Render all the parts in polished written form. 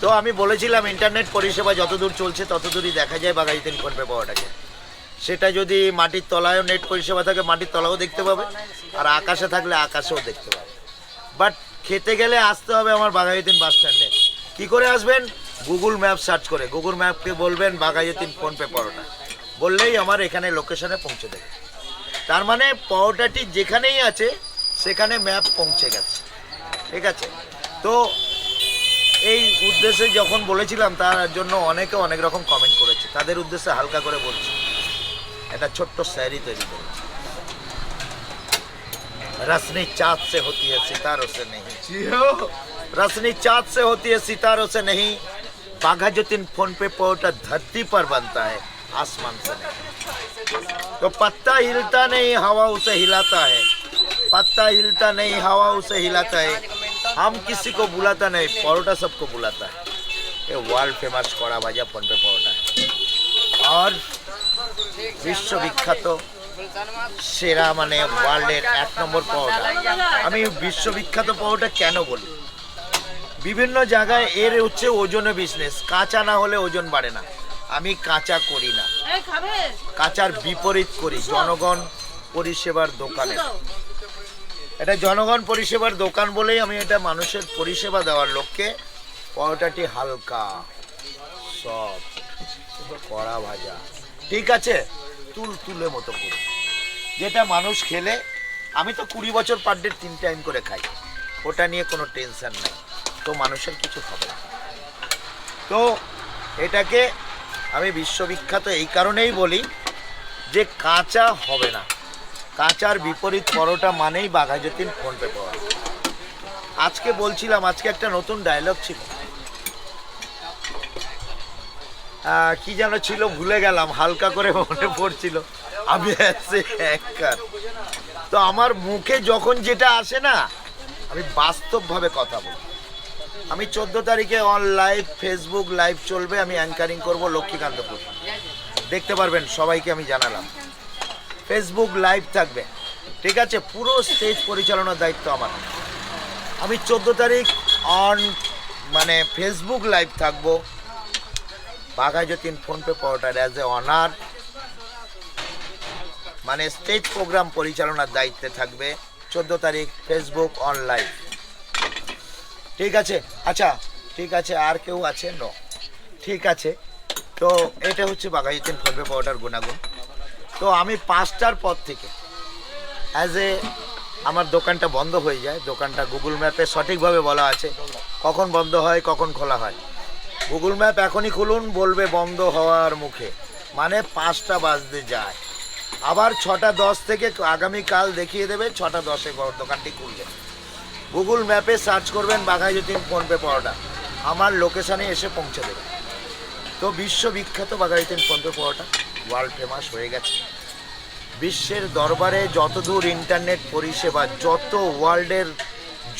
তো আমি বলেছিলাম ইন্টারনেট পরিষেবা যতদূর চলছে ততদূরই দেখা যায় বাঘাযতীন ফোনপে পাওয়াটাকে। সেটা যদি মাটির তলায়ও নেট পরিষেবা থাকে মাটির তলাও দেখতে পাবে, আর আকাশে থাকলে আকাশেও দেখতে পাবে। বাট খেতে গেলে আসতে হবে আমার বাঘাযতীন বাস স্ট্যান্ডে। কী করে আসবেন? গুগল ম্যাপ সার্চ করে গুগল ম্যাপকে বলবেন বাঘাযতীন ফোনপে পরোটা, বললেই আমার এখানে লোকেশনে পৌঁছে দেবে। তার মানে পরোটাটি যেখানেই আছে সেখানে ম্যাপ পৌঁছে গেছে। ঠিক আছে? তো এই উদ্দেশ্যে যখন বলেছিলাম তার জন্য অনেকে অনেক রকম কমেন্ট করেছে, তাদের উদ্দেশ্যে হালকা করে বলছি, একটা ছোট্ট শায়রি তৈরি করেছি। रसनी चाँद से होती है सितारों से नहीं, रसनी चाँद से होती है सितारों से नहीं, बाघायतीन फोन पे परोटा धरती पर बनता है आसमान से नहीं। तो पत्ता हिलता नहीं हवा उसे हिलाता है, पत्ता हिलता नहीं हवा उसे हिलाता है, हम किसी को बुलाता नहीं परोटा सबको बुलाता है। ये वर्ल्ड फेमस कड़ा भाजा फोन पे परोटा है और विश्व विख्यात সেরা মানে ওয়ার্ল্ডের 1 নম্বর পরোটা। আমি বিশ্ববিখ্যাত পরোটা কেন বলি? বিভিন্ন জায়গায় এর হচ্ছে ওজনে বিজনেস, কাঁচা না হলে ওজন বাড়ে না। আমি কাঁচা করি না, কাঁচার বিপরীত করি, জনগণ পরিষেবার দোকানে। এটা জনগণ পরিষেবার দোকান বলেই আমি এটা মানুষের পরিষেবা দেওয়ার লক্ষ্যে পরোটাটি হালকা সব কড়া ভাজা, ঠিক আছে, তুলে মতো করে, যেটা মানুষ খেলে, আমি তো 20 বছর পার ডে 3 টাইম করে খাই, ওটা নিয়ে কোনো টেনশন নাই, তো মানুষের কিছু হবে না। তো এটাকে আমি বিশ্ববিখ্যাত এই কারণেই বলি যে কাঁচা হবে না, কাঁচার বিপরীত পরোটা মানেই বাঘাযতীন ফোনপে পাওয়া। আজকে বলছিলাম, আজকে একটা নতুন ডায়লগ ছিল, কি যেন ছিল ভুলে গেলাম, হালকা করে মনে পড়ছিল, আমি একবার। তো আমার মুখে যখন যেটা আসে না, আমি বাস্তবভাবে কথা বলি। আমি 14 তারিখে অন লাইভ ফেসবুক লাইভ চলবে, আমি অ্যাঙ্কারিং করব লক্ষ্মীকান্তপুর, দেখতে পারবেন, সবাইকে আমি জানালাম ফেসবুক লাইভ থাকবে, ঠিক আছে, পুরো স্টেজ পরিচালনার দায়িত্ব আমার। আমি 14 তারিখ অন মানে ফেসবুক লাইভ থাকবো বাঘাযতীন ফোনপে পরোটার অ্যাজ এ অনার, মানে স্টেজ প্রোগ্রাম পরিচালনার দায়িত্বে থাকবে 14 তারিখ ফেসবুক অন লাইভ, ঠিক আছে? আচ্ছা ঠিক আছে, আর কেউ আছে? নো, ঠিক আছে। তো এটা হচ্ছে বাঘাযতীন ফোনপে পরোটার গুণাগুণ। তো আমি 5টার পর থেকে অ্যাজ এ আমার দোকানটা বন্ধ হয়ে যায়, দোকানটা গুগল ম্যাপে সঠিকভাবে বলা আছে কখন বন্ধ হয় কখন খোলা হয়। গুগল ম্যাপ এখনই খুলুন, বলবে বন্ধ হওয়ার মুখে, মানে 5টা বাজতে যায়। আবার 6টা 10 থেকে আগামীকাল দেখিয়ে দেবে 6টা 10-এ দোকানটি খুলবে। গুগল ম্যাপে সার্চ করবেন বাঘাযতীন ফোনপে পরোটা, আমার লোকেশানে এসে পৌঁছে দেবে। তো বিশ্ববিখ্যাত বাঘাযতীন ফোনপে পরোটা ওয়ার্ল্ড ফেমাস হয়ে গেছে। বিশ্বের দরবারে যতদূর ইন্টারনেট পরিষেবা, যত ওয়ার্ল্ডের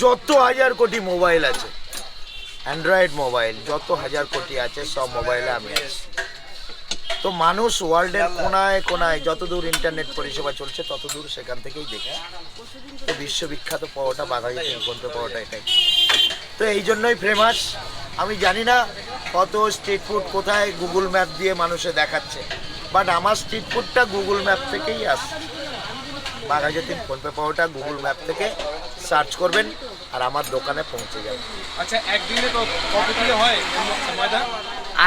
যত হাজার কোটি মোবাইল আছে, অ্যান্ড্রয়েড মোবাইল যত হাজার কোটি আছে, সব মোবাইলে আমি আছি। তো মানুষ ওয়ার্ল্ডের কোনায় কোনায় যতদূর ইন্টারনেট পরিষেবা চলছে ততদূর সেখান থেকেই দেখে। তো বিশ্ববিখ্যাত পরোটা বাঘাযতীন ফোনপে পরোটা এটাই, তো এই জন্যই ফেমাস। আমি জানি না কত স্ট্রিট ফুড কোথায় গুগল ম্যাপ দিয়ে মানুষে দেখাচ্ছে, বাট আমার স্ট্রিট ফুডটা গুগল ম্যাপ থেকেই আসছে। বাঘাযতীন ফোনপে পরোটা গুগল ম্যাপ থেকে সার্চ করবেন আর আমার দোকানে পৌঁছে যাবে। আচ্ছা, একদিনে কত কিলো হয় ময়দা?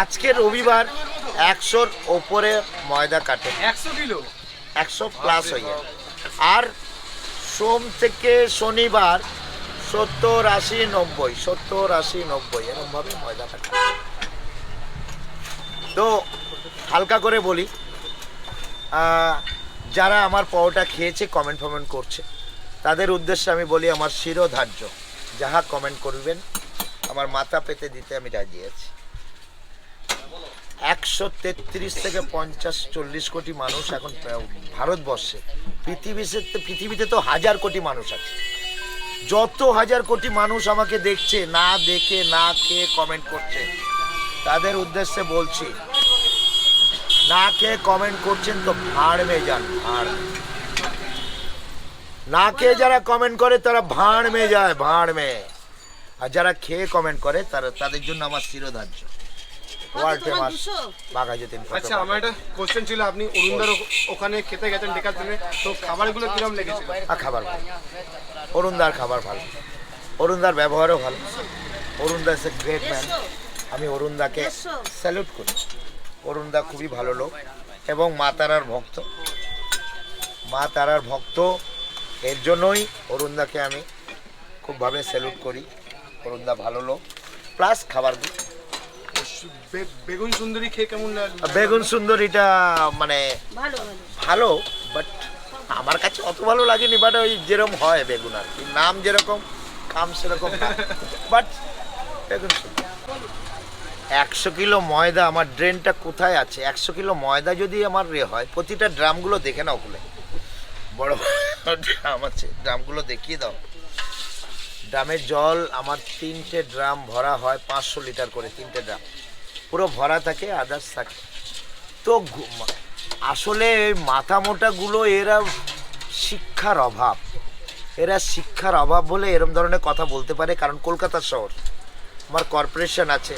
আজকে রবিবার 100-র ওপরে ময়দা কাটে, 100 কিলো, 100 প্লাস হয়ে যায়। আর সোম থেকে শনিবার 70, 80, 90, 70, 80, 90 এরকমভাবে ময়দা কাটে। তো হালকা করে বলি, যারা আমার পরোটা খেয়েছে কমেন্ট ফমেন্ট করছে তাদের উদ্দেশ্যে আমি বলি, আমার শিরোধার্য যাহা কমেন্ট করবেন আমার মাথা পেতে দিতে আমি রাজি আছি। 133 থেকে 50-40 কোটি মানুষ এখন ভারতবর্ষে, পৃথিবীতে তো 1000 কোটি মানুষ আছে। যত 1000 কোটি মানুষ আমাকে দেখছে, না দেখে না খেয়ে কমেন্ট করছে, তাদের উদ্দেশ্যে বলছি, না খেয়ে কমেন্ট করছেন তো ভাঁড় মে যান, ভাঁড়। না খেয়ে যারা কমেন্ট করে তারা ভাঁড় মে যায়, ভাঁড় মে। আর যারা খেয়ে কমেন্ট করে তাদের জন্য আমার শিরোধার্য। World famous Baghajatin. আচ্ছা, আমার একটা কোশ্চেন ছিল, আপনি অরুণদার ওখানে খেতে গেছেন ডেকার্টনে, তো খাবারগুলো কিরকম লেগেছে? খাবার ভালো, অরুণদার খাবার ভালো, অরুণদার ব্যবহারও ভালো। অরুণদা ইজ এ গ্রেট ম্যান, আমি অরুণদাকে স্যালুট করি। অরুণদা খুবই ভালো লোক এবং মা তারার ভক্ত। মা তারার ভক্ত, এর জন্যই অরুণদাকে আমি খুবভাবে স্যালুট করি। অরুণদা ভালো লোক, প্লাস খাবারগুলো। বেগুন সুন্দরী খেয়ে কেমন লাগলো? বেগুন সুন্দরীটা মানে ভালো, বাট আমার কাছে অত ভালো লাগেনি। বাট ওই যেরকম হয় বেগুন আর কি, নাম যেরকম কাম সেরকম, বাট বেগুন সুন্দরী। 100 কিলো ময়দা, আমার ড্রেনটা কোথায় আছে? 100 কিলো ময়দা যদি আমার হয়, প্রতিটা ড্রামগুলো দেখে নাও, খুলে বড় ড্রাম আছে, ড্রামগুলো দেখিয়ে দাও। ড্রামের জল আমার 3টে ড্রাম ভরা হয়, 500 লিটার করে 3টে ড্রাম পুরো ভরা থাকে, আদার্স থাকে। তো আসলে মাথা মোটাগুলো এরা শিক্ষার অভাব, এরা শিক্ষার অভাব বলে এরম ধরনের কথা বলতে পারে। কারণ কলকাতা শহর, আমার কর্পোরেশন আছে,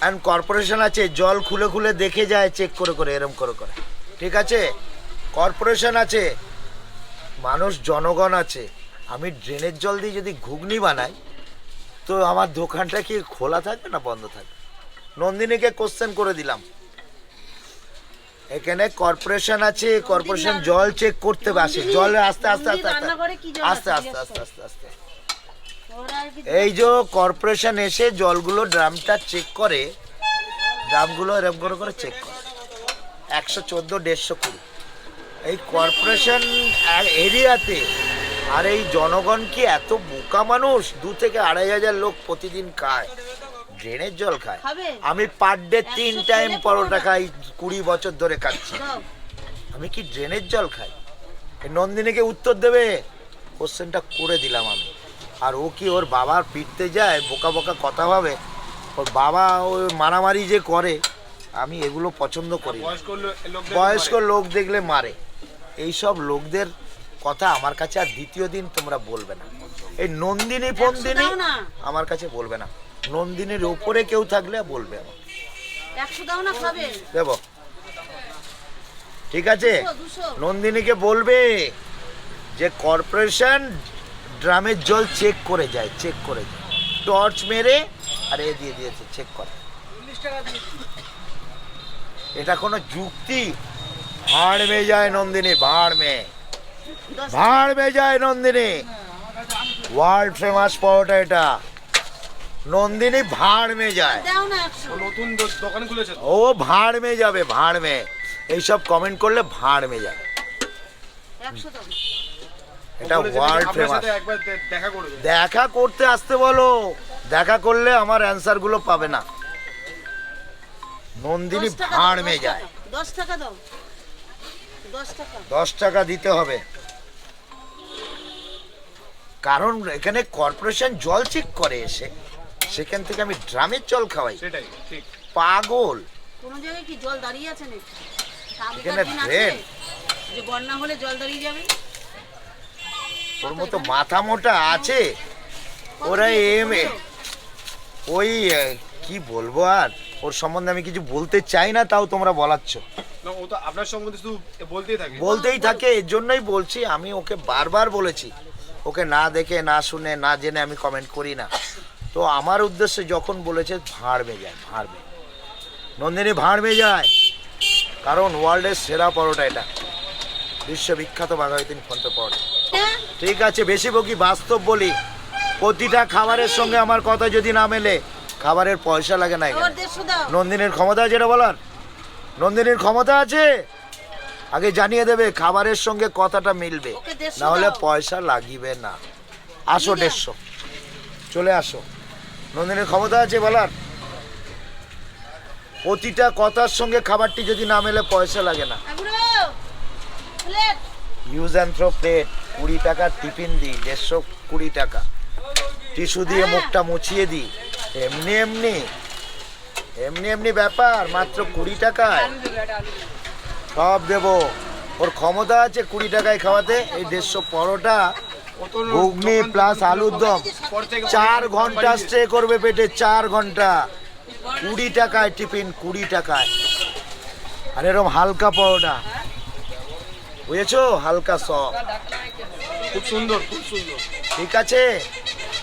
অ্যান্ড কর্পোরেশন আছে, জল খুলে খুলে দেখে যায়, চেক করে করে, এরম করে করে, ঠিক আছে? কর্পোরেশন আছে, মানুষ জনগণ আছে। আমি ড্রেনের জল দিয়ে যদি ঘুগনি বানাই, তো আমার দোকানটা কি খোলা থাকবে না বন্ধ থাকবে? নন্দিনীকে কোশ্চেন করে দিলাম, এখানে কর্পোরেশন আছে, কর্পোরেশন জল চেক করতে আসে, জল আস্তে আস্তে আস্তে আস্তে আস্তে আস্তে আস্তে আস্তে আস্তে এই যে কর্পোরেশন এসে জলগুলো ড্রামটা চেক করে, ড্রামগুলো এরকম করে করে চেক করে, 114, 150, এই কর্পোরেশন এরিয়াতে। আর এই জনগণ কি এত বোকা মানুষ? 2 থেকে 2,500 লোক প্রতিদিন খায়, ড্রেনের জল খায়। আমি পার ডে 3 টাইম পরোটা খাই, 20 বছর ধরে খাচ্ছি। আমি কি ড্রেনের জল খাই? নন্দিনীকে উত্তর দেবে, কোশ্চেনটা করে দিলাম আমি। আর ও কি ওর বাবার পিটতে যায়, বোকা বোকা কথা ভাবে, ওর বাবা ওই মারামারি যে করে, আমি এগুলো পছন্দ করি। বয়স্ক লোক দেখলে মারে, এইসব লোকদের কথা আমার কাছে আর দ্বিতীয় দিন তোমরা বলবে না। এই নন্দিনী ফন্দিনী আমার কাছে বলবে না। নন্দিনীর উপরে কেউ থাকলে বলবে আমার, দেব, ঠিক আছে? নন্দিনীকে বলবে যে কর্পোরেশন ড্রামের জল চেক করে যায়, চেক করে যায়, টর্চ মেরে আর এ দিয়ে দিয়েছে চেক করে। এটা কোনো যুক্তি? ভাড় মে যায় নন্দিনী, ভাড় মে যায় নন্দিনী। ওয়ার্ল্ড ফেমাস পরোটা এটা, নন্দিনী ভাড় মে যায়। নতুন দোকান খুলেছে, ও ভাড় মে যাবে, ভাড় মে। এইসব কমেন্ট করলে ভাড় মে যাবে। এটা ওয়ার্ল্ড ফেমাস। দেখা করতে আসতে বলো, দেখা করলে আমার অ্যান্সার গুলো পাবে না। নন্দিনী ভাড় মে যায়। 10 টাকা দাও, 10 টাকা, 10 টাকা দিতে হবে, কারণ এখানে কর্পোরেশন জল চেক করে এসে, সেখান থেকে আমি ড্রামের জল খাওয়াই। সেটাই ঠিক। পাগল। কোন জায়গায় কি জল দাঁড়িয়ে আছে নাকি? এখানে ড্রেন, যে বন্যা হলে জল দাঁড়িয়ে যাবে। ওর মতো মাথা মোটা আছে ওরা। ওই কি বলবো আর, ওর সম্বন্ধে আমি কিছু বলতে চাই না, তাও তোমরা বলাচ্ছ। না, ও তো আপনার সম্বন্ধে শুধু বলতেই থাকে। এর জন্যই বলছি, আমি ওকে বারবার বলেছি, ওকে না দেখে না শুনে না জেনে আমি কমেন্ট করি না। তো আমার উদ্দেশ্যে যখন বলেছে ভাড় মে যায়, ভাড় মে, নন্দিনী ভাড় মে যায়, কারণ ওয়ার্ল্ডের সেরা পরোটা এটা, বিশ্ববিখ্যাত বাঘাযতীন ফন্ট পরোটা। ঠিক আছে, বেশি বকি, বাস্তব বলি। প্রতিটা খাবারের সঙ্গে আমার কথা যদি না মেলে, খাবারের পয়সা লাগে না। নন্দিনীর ক্ষমতা আছে এটা বলার? নন্দিনীর ক্ষমতা আছে, আগে জানিয়ে দেবে খাবারের সঙ্গে কথাটা মিলবে, না হলে পয়সা লাগিবে না। আসো 150, চলে আসো। নন্দিনীর ক্ষমতা আছে বলার? প্রতিটা কথার সঙ্গে খাবারটি যদি না মেলে পয়সা লাগে না। ইউজ অ্যান্ড থ্রো প্লেট 20 টাকা, টিফিন দিই 120 টাকা, টিস্যু দিয়ে মুখটা মুছিয়ে দিই, এমনি এমনি এমনি এমনি ব্যাপার, মাত্র 20 টাকায় সব দেবো। ওর ক্ষমতা আছে 20 টাকায় খাওয়াতে। এই 150 পরোটা কত ঘুগনি দোকান প্লাস থেকে আলুর দম পর থেকে 4 ঘন্টা বাড়িয়ে স্টে করবে পেটে, 4 ঘন্টা, 20 টাকায় টিফিন, 20 টাকায়। আর এরকম হালকা পাওয়াটা, বুঝেছো, হালকা সব। খুব সুন্দর, খুব সুন্দর। ঠিক আছে,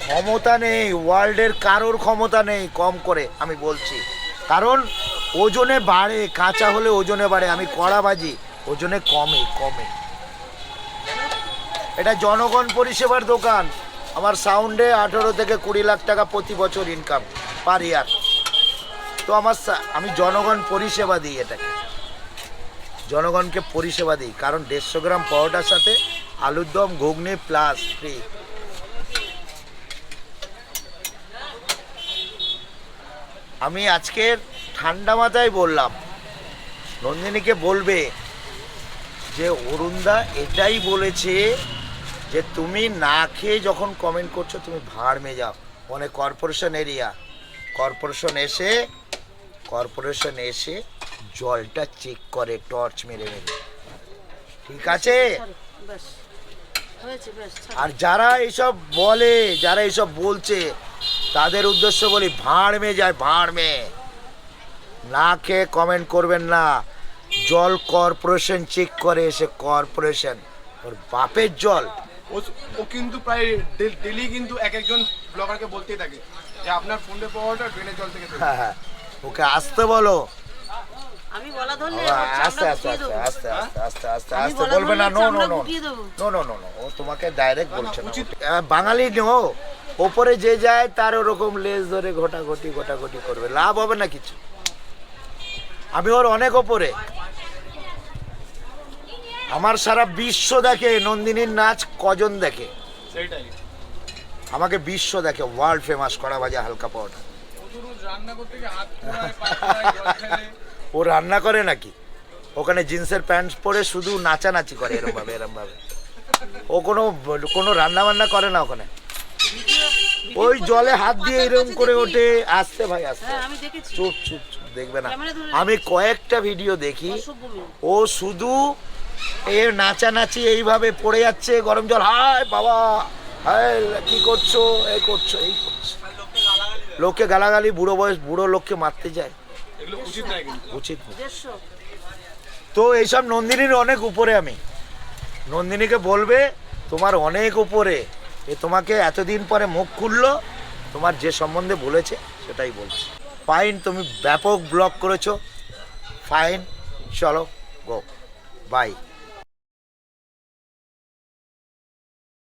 ক্ষমতা নেই, ওয়ার্ল্ডের কারোর ক্ষমতা নেই কম করে, আমি বলছি। কারণ ওজনে বাড়ে, কাঁচা হলে ওজনে বাড়ে, আমি কড়া ভাজি, ওজনে কমে কমে। এটা জনগণ পরিষেবার দোকান। আমার সাউন্ডে 18 থেকে 20 লাখ টাকা প্রতি বছর ইনকাম পার ইয়ার। তো আমি জনগণ পরিষেবা দিই, এটাকে জনগণকে পরিষেবা দিই। কারণ 150 গ্রাম পাউডার সাথে আলুর দম, ঘুগনি প্লাস ফ্রি। আমি আজকের ঠান্ডা মাথায় বললাম, নন্দিনীকে বলবে যে অরুণদা এটাই বলেছে যে তুমি না খেয়ে যখন কমেন্ট করছো তুমি ভাড় মে যাও। মানে কর্পোরেশন এরিয়া, কর্পোরেশন এসে জলটা চেক করে টর্চ মেরে মেরে। ঠিক আছে? ছাড়ো, ব্যাস হয়েছে, ব্যাস ছাড়ো। আর যারা এইসব বলে, যারা এইসব বলছে, তাদের উদ্দেশ্য বলি, ভাড় মে যায়, ভাড় মে। না খেয়ে কমেন্ট করবেন না। জল কর্পোরেশন চেক করে এসে, কর্পোরেশন, ওর বাপের জল। ও কিন্তু প্রায় ডেলি কিন্তু একজন ব্লগারকে বলতেই থাকে যে আপনার ফোনে পাওয়াটা ড্রেনের জল থেকে তৈরি। হ্যাঁ হ্যাঁ, ওকে আসতে বলো। আমি বলা ধরলে আস্তে আস্তে আস্তে আস্তে আস্তে আস্তে আস্তে আমি আস্তে বলা বলবে না। ধরলে নো নো চামড়া নো গুটিয়ে দেবো। নো নো নো নো, ও তোমাকে ডাইরেক্ট বলছে না। উচিত। বাঙালি নো, ওপরে যে যায় তার ওরকম লেজ ধরে ঘোটাঘটি করবে, লাভ হবে না কিছু। আমি ওর অনেক ওপরে। আমার সারা বিশ্ব দেখে নন্দিনীর নাচ, কজন দেখে সেইটাই। আমাকে, বিশ্ব দেখে, ওয়ার্ল্ড ফেমাস কড়া ভাজা হালকা পাওয়াটা। রান্না করতে গিয়ে হাত পোড়ায়, পা পোড়ায়, জল ফেলে। ও রান্না করে নাকি? ওখানে জিন্সের প্যান্ট পরে শুধু নাচানাচি করে এরম ভাবে। ও কোনো রান্না বান্না করে না ওখানে। ওই জলে হাত দিয়ে এরকম করে ওঠে। আসতে ভাই, আসতে। হ্যাঁ আমি দেখেছি। চুপ চুপ চুপ, দেখবে না। ক্যামেরা ধরে আমি কয়েকটা ভিডিও দেখি, অসভ্য মেয়ে। ও শুধু এর নাচানাচি এইভাবে পড়ে যাচ্ছে, গরম জল, হায় বাবা, হায় কি করছো, এই করছো। লোককে গালাগালি, বুড়ো লোককে মারতে যায়, এগুলো উচিত নয় কিন্তু। উচিত না। 150। তো এইসব নন্দিনীর অনেক উপরে। আমি নন্দিনীকে বলবে তোমার অনেক উপরে, এ তোমাকে এতদিন পরে মুখ খুললো, তোমার যে সম্বন্ধে বলেছে সেটাই বলছে। ফাইন, তুমি ব্যাপক ব্লগ করেছো, ফাইন, চলো গো, বাই।